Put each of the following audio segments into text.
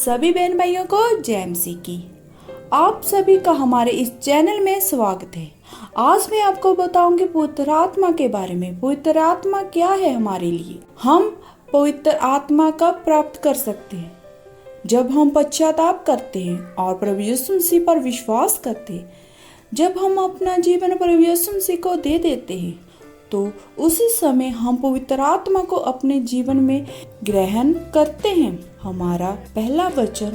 सभी बहन भाइयों को जय मसीह की। आप सभी का हमारे इस चैनल में स्वागत है। आज मैं आपको बताऊंगी पवित्र आत्मा के बारे में। पवित्र आत्मा क्या है हमारे लिए। हम पवित्र आत्मा कब प्राप्त कर सकते हैं? जब हम पश्चाताप करते हैं और प्रभु यीशु मसीह पर विश्वास करते हैं। जब हम अपना जीवन प्रभु यीशु मसीह को दे देते हैं तो उसी समय हम पवित्र आत्मा को अपने जीवन में ग्रहण करते हैं। हमारा पहला वचन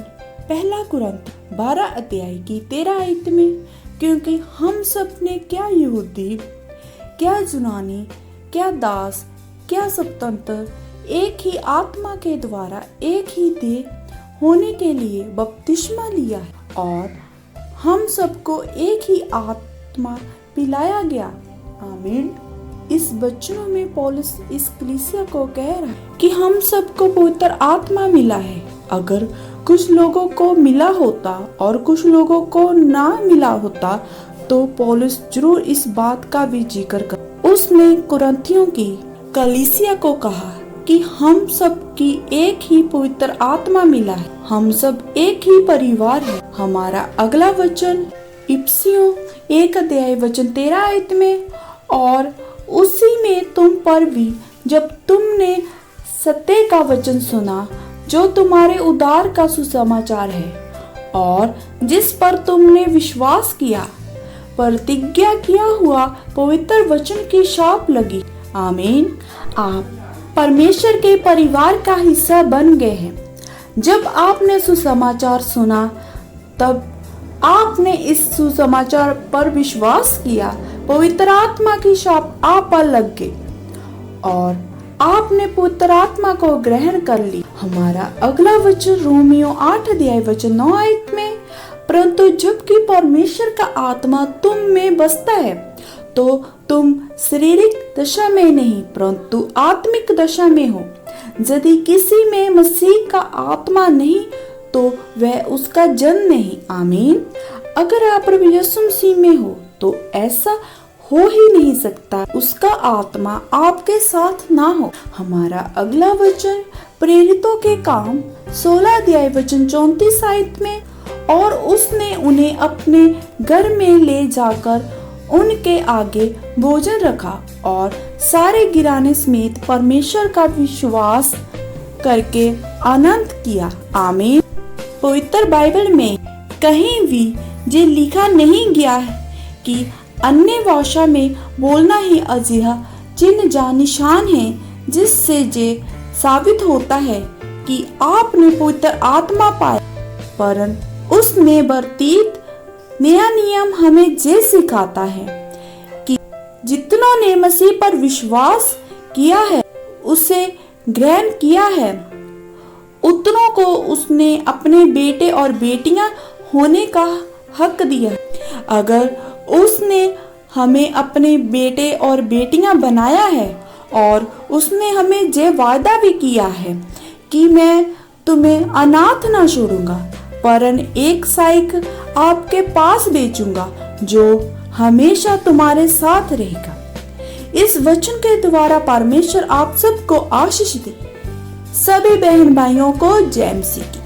पहला कुरिन्थियों 12 अध्याय की 13 आयत में, क्योंकि हम सब ने क्या यहूदी क्या यूनानी क्या दास क्या स्वतंत्र एक ही आत्मा के द्वारा एक ही देह होने के लिए बपतिस्मा लिया है और हम सबको एक ही आत्मा पिलाया गया। आमीन। इस वचनों में पौलुस इस कलीसिया को कह रहा है कि हम सबको पवित्र आत्मा मिला है। अगर कुछ लोगों को मिला होता और कुछ लोगों को ना मिला होता तो पौलुस जरूर इस बात का भी जिक्र कर। उसने कुरिन्थियों की कलीसिया को कहा कि हम सब की एक ही पवित्र आत्मा मिला है, हम सब एक ही परिवार है। हमारा अगला वचन इफिसियों 1 अध्याय वचन 13 आयत में, और उसी में तुम पर भी जब तुमने सत्य का वचन सुना जो तुम्हारे उद्धार का सुसमाचार है और जिस पर तुमने विश्वास किया, प्रतिज्ञा किया हुआ पवित्र वचन की छाप लगी। आमीन। आप परमेश्वर के परिवार का हिस्सा बन गए हैं। जब आपने सुसमाचार सुना तब आपने इस सुसमाचार पर विश्वास किया, पवित्र आत्मा की छाप आप पर लग गई और आपने पवित्र आत्मा को ग्रहण कर ली। हमारा अगला वचन रोमियो 8 अध्याय वचन 9 आयत में, परंतु जबकि परमेश्वर का आत्मा तुम में बसता है तो तुम शारीरिक दशा में नहीं परंतु आत्मिक दशा में हो। यदि किसी में मसीह का आत्मा नहीं तो वह उसका जन नहीं। आमीन। अगर आप प्रभु यीशु मसीह में हो तो ऐसा हो ही नहीं सकता उसका आत्मा आपके साथ ना हो। हमारा अगला वचन प्रेरितों के काम 16 अध्याय वचन 34 आयत में, और उसने उन्हें अपने घर में ले जाकर उनके आगे भोजन रखा और सारे गिराने समेत परमेश्वर का विश्वास करके आनंद किया। आमीन। पवित्र बाइबल में कहीं भी ये लिखा नहीं गया है कि अन्य भाषा में बोलना ही अजिहा चिन्ह या निशान है जिससे ये साबित होता है कि आपने पवित्र आत्मा पाया, परंतु उसमें वर्तित नया नियम हमें ये सिखाता है कि जितनों ने मसीह पर विश्वास किया है उसे ग्रहण किया है, उतनों को उसने अपने बेटे और बेटियां होने का हक दिया। अगर उसने हमें अपने बेटे और बेटियां बनाया है और उसने हमें ये वादा भी किया है कि मैं तुम्हें अनाथ ना छोड़ूंगा, परन एक साइक आपके पास भेजूंगा जो हमेशा तुम्हारे साथ रहेगा। इस वचन के द्वारा परमेश्वर आप सबको आशीष दे। सभी बहन भाइयों को जय मसीह की।